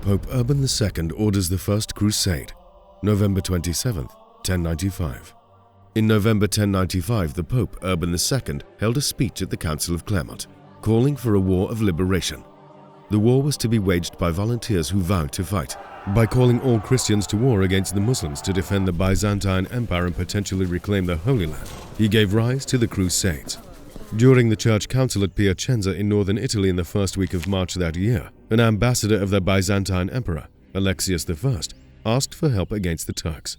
Pope Urban II orders the First Crusade, November 27, 1095. In November 1095, the Pope Urban II held a speech at the Council of Clermont, calling for a war of liberation. The war was to be waged by volunteers who vowed to fight, by calling all Christians to war against the Muslims to defend the Byzantine Empire and potentially reclaim the Holy Land. He gave rise to the Crusades. During the church council at Piacenza in northern Italy in the first week of March that year, an ambassador of the Byzantine Emperor, Alexius I, asked for help against the Turks.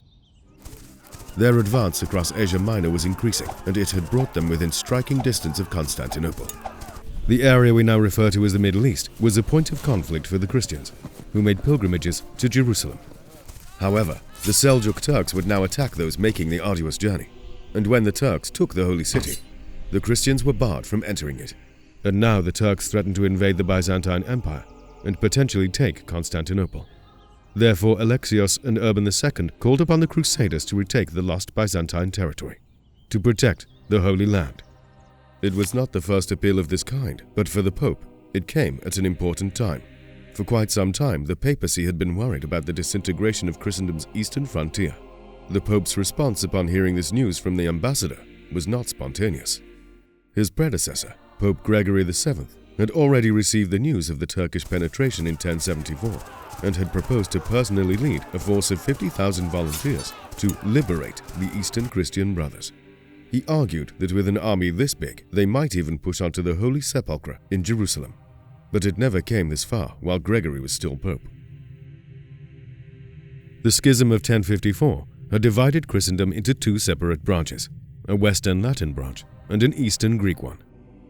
Their advance across Asia Minor was increasing, and it had brought them within striking distance of Constantinople. The area we now refer to as the Middle East was a point of conflict for the Christians, who made pilgrimages to Jerusalem. However, the Seljuk Turks would now attack those making the arduous journey, and when the Turks took the Holy City, the Christians were barred from entering it. And now the Turks threatened to invade the Byzantine Empire and potentially take Constantinople. Therefore, Alexios and Urban II called upon the Crusaders to retake the lost Byzantine territory, to protect the Holy Land. It was not the first appeal of this kind, but for the Pope, it came at an important time. For quite some time, the papacy had been worried about the disintegration of Christendom's eastern frontier. The Pope's response upon hearing this news from the ambassador was not spontaneous. His predecessor, Pope Gregory VII, had already received the news of the Turkish penetration in 1074 and had proposed to personally lead a force of 50,000 volunteers to liberate the Eastern Christian brothers. He argued that with an army this big, they might even push onto the Holy Sepulchre in Jerusalem. But it never came this far while Gregory was still Pope. The Schism of 1054 had divided Christendom into two separate branches, a Western Latin branch and an Eastern Greek one.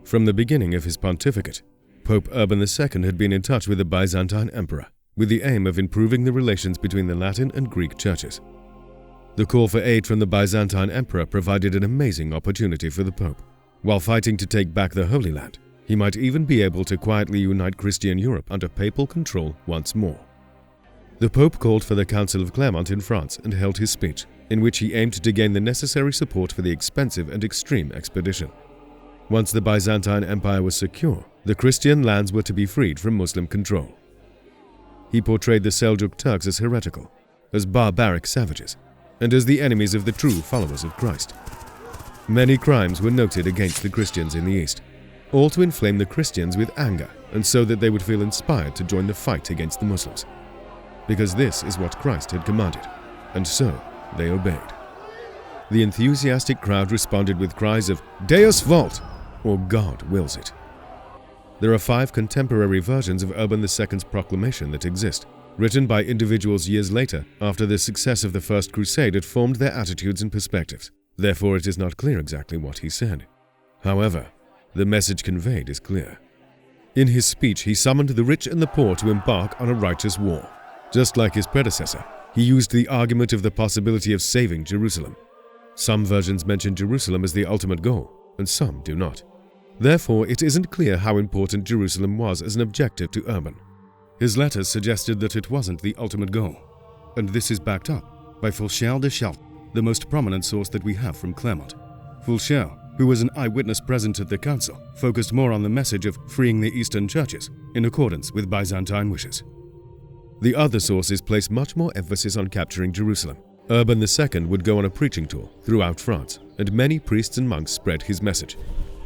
From the beginning of his pontificate, Pope Urban II had been in touch with the Byzantine Emperor, with the aim of improving the relations between the Latin and Greek churches. The call for aid from the Byzantine Emperor provided an amazing opportunity for the Pope. While fighting to take back the Holy Land, he might even be able to quietly unite Christian Europe under papal control once more. The Pope called for the Council of Clermont in France and held his speech, in which he aimed to gain the necessary support for the expensive and extreme expedition. Once the Byzantine Empire was secure, the Christian lands were to be freed from Muslim control. He portrayed the Seljuk Turks as heretical, as barbaric savages, and as the enemies of the true followers of Christ. Many crimes were noted against the Christians in the East, all to inflame the Christians with anger and so that they would feel inspired to join the fight against the Muslims. Because this is what Christ had commanded, and so they obeyed. The enthusiastic crowd responded with cries of Deus vult, or God wills it. There are 5 contemporary versions of Urban II's proclamation that exist, written by individuals years later after the success of the First Crusade had formed their attitudes and perspectives. Therefore, it is not clear exactly what he said. However, the message conveyed is clear. In his speech, he summoned the rich and the poor to embark on a righteous war. Just like his predecessor, he used the argument of the possibility of saving Jerusalem. Some versions mention Jerusalem as the ultimate goal, and some do not. Therefore, it isn't clear how important Jerusalem was as an objective to Urban. His letters suggested that it wasn't the ultimate goal, and this is backed up by Fulcher de Chalt, the most prominent source that we have from Clermont. Fulcher, who was an eyewitness present at the council, focused more on the message of freeing the Eastern churches in accordance with Byzantine wishes. The other sources place much more emphasis on capturing Jerusalem. Urban II would go on a preaching tour throughout France, and many priests and monks spread his message,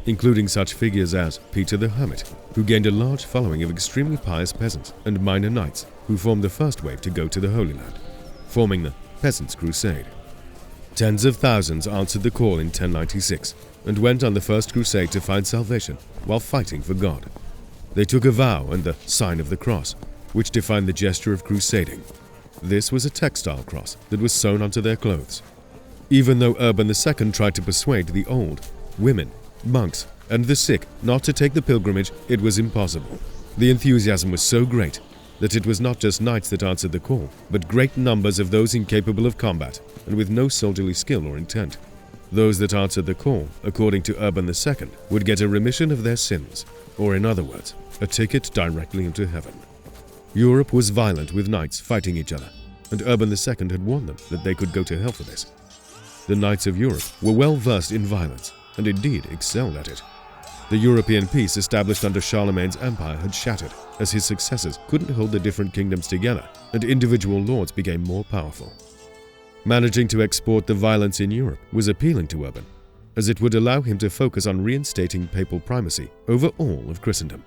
including such figures as Peter the Hermit, who gained a large following of extremely pious peasants, and minor knights, who formed the first wave to go to the Holy Land, forming the Peasants' Crusade. Tens of thousands answered the call in 1096 and went on the First Crusade to find salvation while fighting for God. They took a vow and the sign of the cross, which defined the gesture of crusading. This was a textile cross that was sewn onto their clothes. Even though Urban II tried to persuade the old, women, monks, and the sick not to take the pilgrimage, it was impossible. The enthusiasm was so great that it was not just knights that answered the call, but great numbers of those incapable of combat and with no soldierly skill or intent. Those that answered the call, according to Urban II, would get a remission of their sins, or in other words, a ticket directly into heaven. Europe was violent with knights fighting each other, and Urban II had warned them that they could go to hell for this. The knights of Europe were well versed in violence, and indeed excelled at it. The European peace established under Charlemagne's empire had shattered, as his successors couldn't hold the different kingdoms together, and individual lords became more powerful. Managing to export the violence in Europe was appealing to Urban, as it would allow him to focus on reinstating papal primacy over all of Christendom.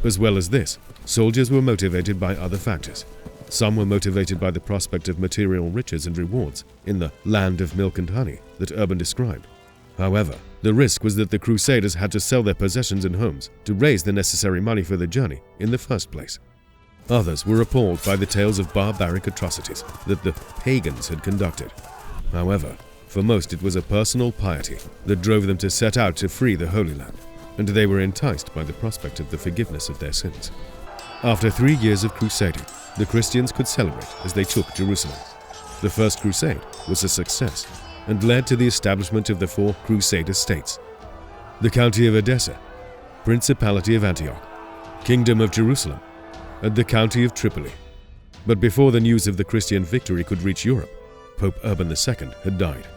As well as this, soldiers were motivated by other factors. Some were motivated by the prospect of material riches and rewards in the land of milk and honey that Urban described. However, the risk was that the Crusaders had to sell their possessions and homes to raise the necessary money for the journey in the first place. Others were appalled by the tales of barbaric atrocities that the pagans had conducted. However, for most it was a personal piety that drove them to set out to free the Holy Land, and they were enticed by the prospect of the forgiveness of their sins. After 3 years of crusading, the Christians could celebrate as they took Jerusalem. The First Crusade was a success and led to the establishment of the 4 Crusader states: the County of Edessa, Principality of Antioch, Kingdom of Jerusalem, and the County of Tripoli. But before the news of the Christian victory could reach Europe, Pope Urban II had died.